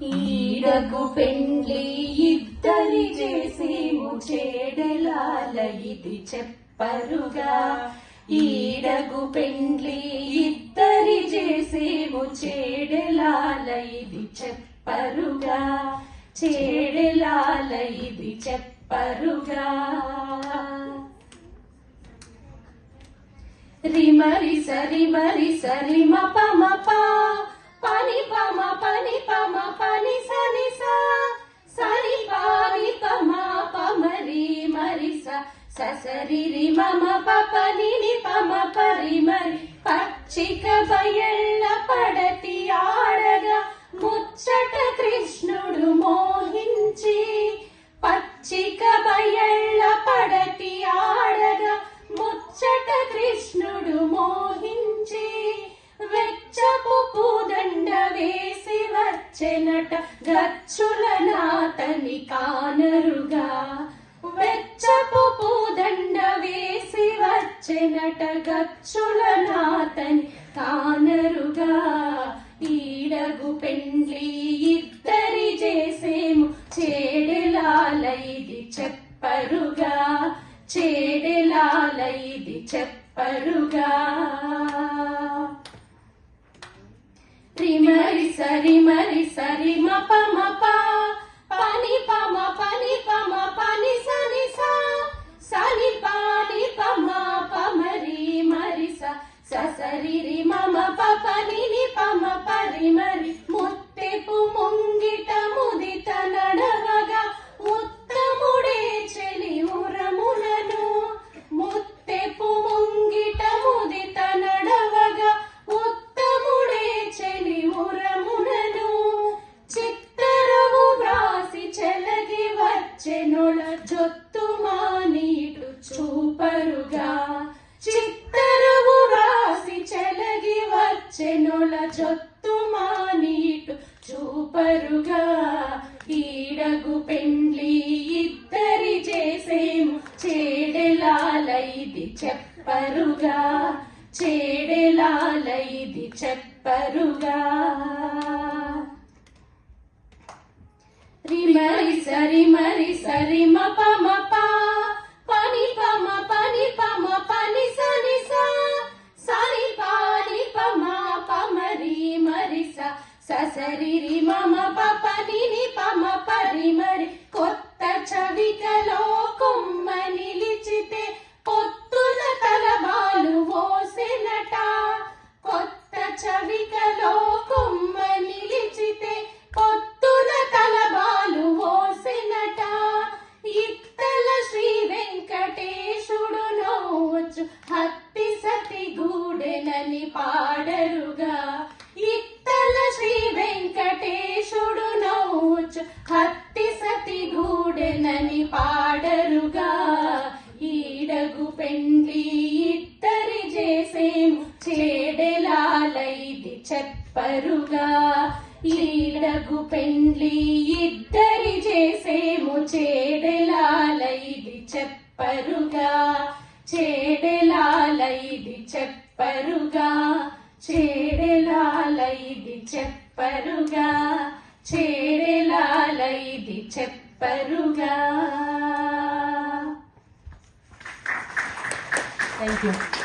ఈడగు పెండ్లి ఇద్దరి చేసేము చేడలాల ఇది చెప్పరుగా. ఈడగు పెండ్లి ఇద్దరి చేసేము చేడలాల ఇది చెప్పరుగా. చేడలాల ఇది చెప్పరుగా. రిమరి సరి మరి సరి మప మప పని పమ పని పమ పని సని సా సని పాని పమ పమరి మరి ససరి రి మమ పపని ని పమ పరి మరి. పచ్చిక బయళ్ళ పడతి ఆడగా ముచ్చట కృష్ణుడు మోహించి. పచ్చిక బయళ్ళ పడతి ఆడగా ముచ్చట కృష్ణుడు మోహించి. వెచ్చపు పూదండ వేసి వచ్చెనట గచ్చుల నాతని కానరుగా. వెచ్చపు పూదండ వేసి వచ్చెనట గచ్చుల నాతని కానరుగా. ఈడగు పెండ్లి ఇద్దరి చేసేము చేడలాల ఇది చెప్పరుగా. చేడలాల ఇది చెప్పరుగా. రిమరి సరి మప మప పని పమ పని పమ పని సని సా సని పాని పమ పమరి మరి ససరి రి మమ పపని ని పమ పరి మరి. ముత్తెపు ముంగిట ముదిత నడవగా ఉత్తముడే చెలి ఉరములను. ముత్తెపు ముంగిట ముదిత నడవగా ఉత్తముడే చెలి ఉరములను. చిత్తరవు వ్రాసి చెలగి వచ్చెనొల జొత్తు మానీటు చూపరుగా. చిత్తరవు వ్రాసి చెలగి వచ్చెనొల జొత్తు మానీటు చూపరుగా. ఈడగు పెండ్లి ఇద్దరి చేసేము చేడలాల ఇది చెప్పరుగా. చేడలాల ఇది చెప్పరుగా. రిమరి సరి మప మప పని పమ పని పమ పని సని సా సని పాని పమ పమరి మరి ససరి రి మమ పపని ని పమ పరి మరి. కొత్త చవికలో కొమ్మ నిలిచితే పొత్తుల తలబాలు ఓసెనట. కొత్త చవికలో కొమ్మ నిలిచితే పొత్తుల తలబాలు ఓసెనట. ఇత్తల శ్రీ వెంకటేశుడు నోచు హత్తి సతి గూడెనని పాడరుగా. ఇత్తల శ్రీ వెంకటేశుడు నోచు హత్తి సతి గూడెనని పాడరుగా. ఈడగు పెండ్లి ఇద్దరి చేసేము చేడలాల ఇది చెప్పరుగా. ఈడగు పెండ్లి ఇద్దరి చేసేము చేడలాల ఇది చెప్పరుగా. చేడలాల ఇది చెప్పరుగా. చేడలాల ఇది చెప్పరుగా. చేడలాల ఇది చెప్పరుగా. Thank you.